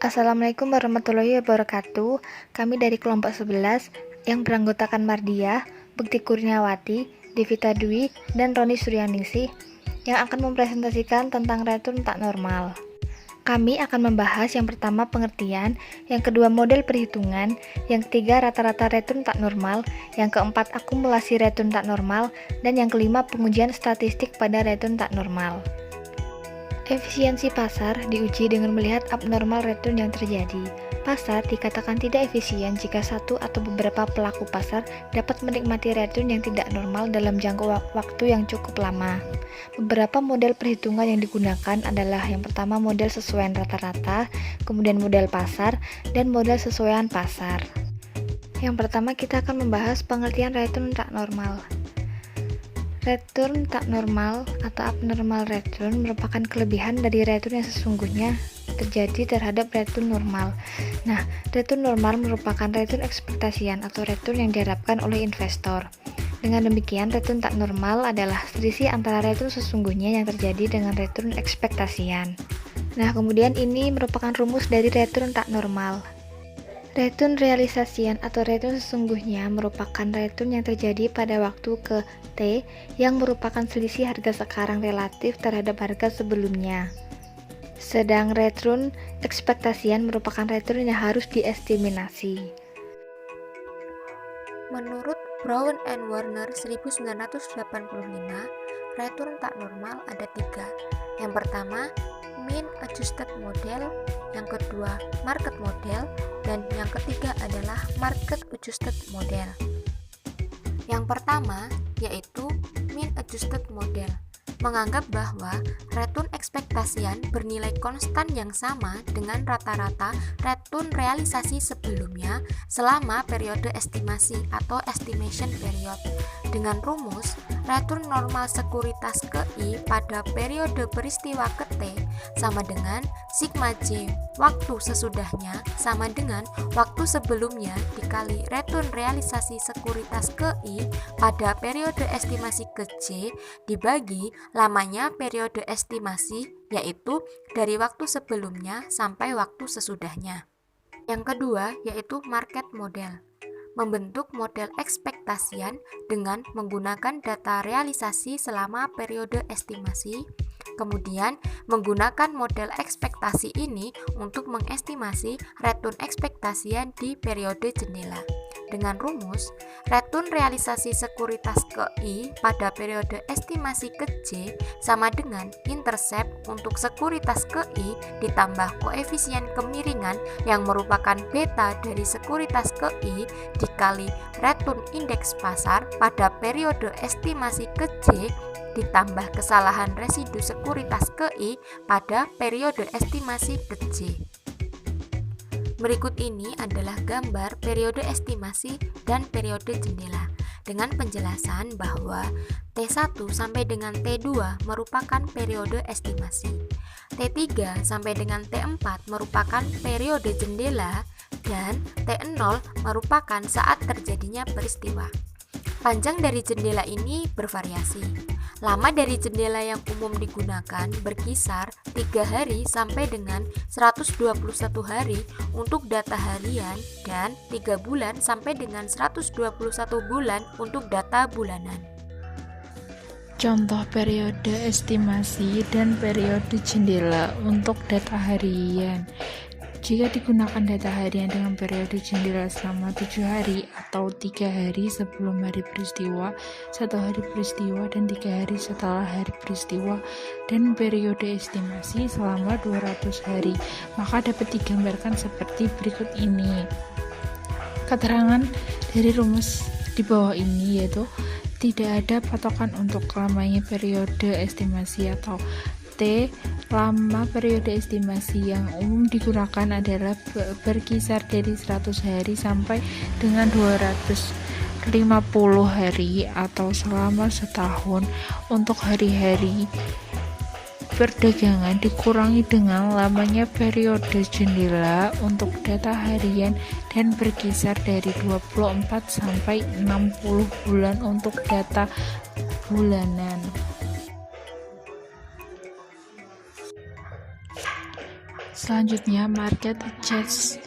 Assalamualaikum warahmatullahi wabarakatuh. Kami dari kelompok 11 yang beranggotakan Mardiah, Bekti Kurniawati, Devita Dwi, dan Roni Suryaningsih yang akan mempresentasikan tentang return tak normal. Kami akan membahas yang pertama pengertian, yang kedua model perhitungan, yang ketiga rata-rata return tak normal, yang keempat akumulasi return tak normal, dan yang kelima pengujian statistik pada return tak normal. Efisiensi pasar diuji dengan melihat abnormal return yang terjadi. Pasar dikatakan tidak efisien jika satu atau beberapa pelaku pasar dapat menikmati return yang tidak normal dalam jangka waktu yang cukup lama. Beberapa model perhitungan yang digunakan adalah yang pertama model sesuaian rata-rata, kemudian model pasar, dan model sesuaian pasar. Yang pertama kita akan membahas pengertian return tak normal. Return tak normal atau abnormal return merupakan kelebihan dari return yang sesungguhnya terjadi terhadap return normal. Nah, return normal merupakan return ekspektasian atau return yang diharapkan oleh investor. Dengan demikian, return tak normal adalah selisih antara return sesungguhnya yang terjadi dengan return ekspektasian. Nah, kemudian ini merupakan rumus dari return tak normal. Return realisasian atau return sesungguhnya merupakan return yang terjadi pada waktu ke T yang merupakan selisih harga sekarang relatif terhadap harga sebelumnya. Sedang return ekspektasian merupakan return yang harus diestimasi. Menurut Brown and Warner 1985, return tak normal ada tiga. Yang pertama, mean adjusted model, yang kedua, market model, dan yang ketiga adalah market adjusted model. Yang pertama, yaitu mean adjusted model, menganggap bahwa return ekspektasian bernilai konstan yang sama dengan rata-rata return realisasi sebelumnya selama periode estimasi atau estimation period. Dengan rumus, return normal sekuritas ke I pada periode peristiwa ke T sama dengan sigma J waktu sesudahnya sama dengan waktu sebelumnya dikali return realisasi sekuritas ke I pada periode estimasi ke J dibagi lamanya periode estimasi, yaitu dari waktu sebelumnya sampai waktu sesudahnya. Yang kedua yaitu market model, membentuk model ekspektasian dengan menggunakan data realisasi selama periode estimasi, kemudian menggunakan model ekspektasi ini untuk mengestimasi return ekspektasian di periode jendela. Dengan rumus, return realisasi sekuritas ke I pada periode estimasi ke J sama dengan intercept untuk sekuritas ke I ditambah koefisien kemiringan yang merupakan beta dari sekuritas ke I dikali return indeks pasar pada periode estimasi ke J ditambah kesalahan residu sekuritas ke I pada periode estimasi ke J. Berikut ini adalah gambar periode estimasi dan periode jendela dengan penjelasan bahwa T1 sampai dengan T2 merupakan periode estimasi, T3 sampai dengan T4 merupakan periode jendela, dan T0 merupakan saat terjadinya peristiwa. Panjang dari jendela ini bervariasi. Lama dari jendela yang umum digunakan berkisar 3 hari sampai dengan 121 hari untuk data harian dan 3 bulan sampai dengan 121 bulan untuk data bulanan. Contoh periode estimasi dan periode jendela untuk data harian. Jika digunakan data harian dengan periode jendela selama 7 hari atau 3 hari sebelum hari peristiwa, 1 hari peristiwa, dan 3 hari setelah hari peristiwa, dan periode estimasi selama 200 hari, maka dapat digambarkan seperti berikut ini. Keterangan dari rumus di bawah ini yaitu tidak ada patokan untuk lamanya periode estimasi atau T. Lama periode estimasi yang umum digunakan adalah berkisar dari 100 hari sampai dengan 250 hari atau selama setahun. Untuk hari-hari perdagangan dikurangi dengan lamanya periode jendela untuk data harian dan berkisar dari 24 sampai 60 bulan untuk data bulanan. Selanjutnya, market adjust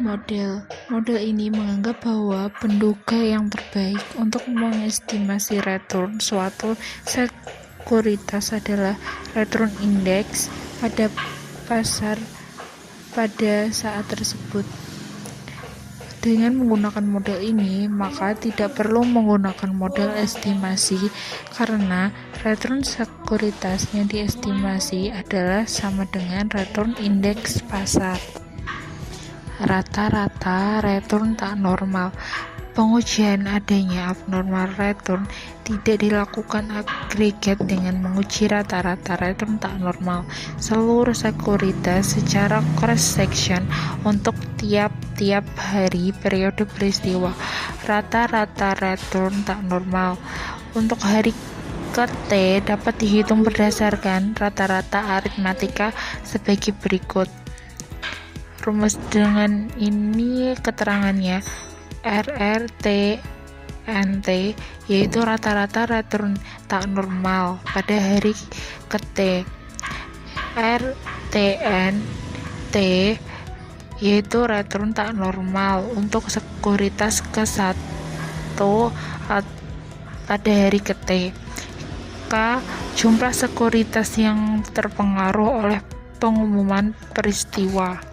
model. Model ini menganggap bahwa penduga yang terbaik untuk mengestimasi return suatu sekuritas adalah return index pada pasar pada saat tersebut. Dengan menggunakan model ini, maka tidak perlu menggunakan model estimasi karena return sekuritas yang diestimasi adalah sama dengan return indeks pasar. Rata-rata return tak normal. Pengujian adanya abnormal return tidak dilakukan agregat dengan menguji rata-rata return tak normal seluruh sekuritas secara cross-section untuk tiap-tiap hari periode peristiwa. Rata-rata return tak normal untuk hari ke-T dapat dihitung berdasarkan rata-rata aritmatika sebagai berikut. Rumus dengan ini keterangannya RRTNT yaitu rata-rata return tak normal pada hari ke-T. RTNT yaitu return tak normal untuk sekuritas ke-1 pada hari ke-T. K. Jumlah sekuritas yang terpengaruh oleh pengumuman peristiwa.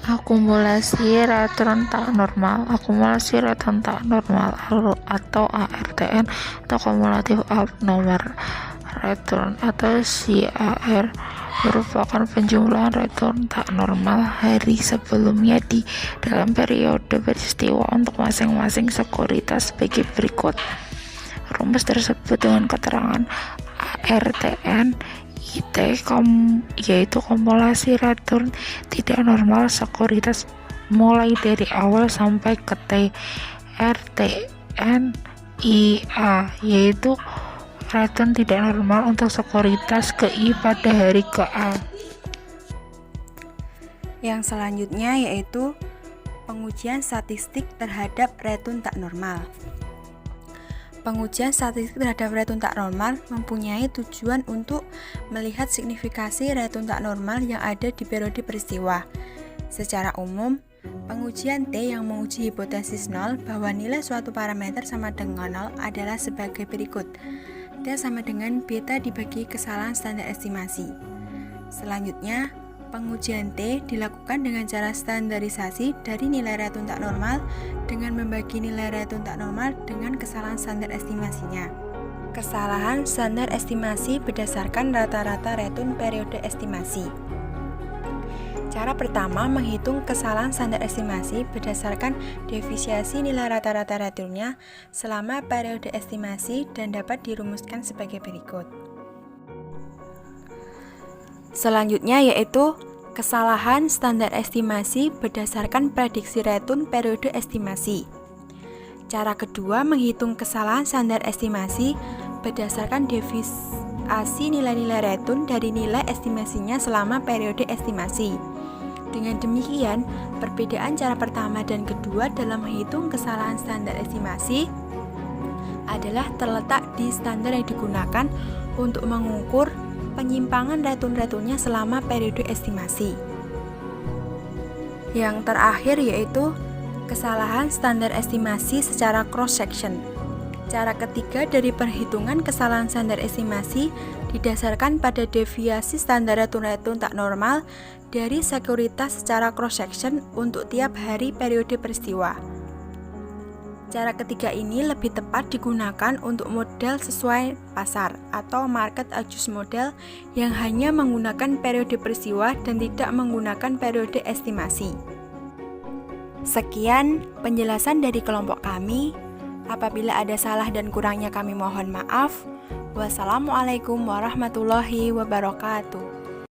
Akumulasi return tak normal atau ARTN atau Cumulative Abnormal Return atau CAR merupakan penjumlahan return tak normal hari sebelumnya di dalam periode peristiwa untuk masing-masing sekuritas sebagai berikut. Rumus tersebut dengan keterangan ARTN IT yaitu kumulasi return tidak normal sekuritas mulai dari awal sampai ke T. RTN IA yaitu return tidak normal untuk sekuritas ke I pada hari ke A. Yang selanjutnya yaitu pengujian statistik terhadap return tak normal. Pengujian statistik terhadap return tak normal mempunyai tujuan untuk melihat signifikasi return tak normal yang ada di periode peristiwa. Secara umum, pengujian T yang menguji hipotesis 0 bahwa nilai suatu parameter sama dengan 0 adalah sebagai berikut. T sama dengan beta dibagi kesalahan standar estimasi. Selanjutnya, pengujian T dilakukan dengan cara standarisasi dari nilai return tak normal dengan membagi nilai return tak normal dengan kesalahan standar estimasinya. Kesalahan standar estimasi berdasarkan rata-rata return periode estimasi. Cara pertama menghitung kesalahan standar estimasi berdasarkan defisiasi nilai rata-rata returnnya selama periode estimasi dan dapat dirumuskan sebagai berikut. Selanjutnya yaitu kesalahan standar estimasi berdasarkan prediksi return periode estimasi. Cara kedua menghitung kesalahan standar estimasi berdasarkan defisiasi nilai-nilai return dari nilai estimasinya selama periode estimasi. Dengan demikian, perbedaan cara pertama dan kedua dalam menghitung kesalahan standar estimasi adalah terletak di standar yang digunakan untuk mengukur penyimpangan return-returnnya selama periode estimasi. Yang terakhir yaitu kesalahan standar estimasi secara cross-section. Cara ketiga dari perhitungan kesalahan standar estimasi didasarkan pada deviasi standar return tak normal dari sekuritas secara cross-section untuk tiap hari periode peristiwa. Cara ketiga ini lebih tepat digunakan untuk model sesuai pasar atau market adjust model yang hanya menggunakan periode peristiwa dan tidak menggunakan periode estimasi. Sekian penjelasan dari kelompok kami. Apabila ada salah dan kurangnya kami mohon maaf. Wassalamualaikum warahmatullahi wabarakatuh.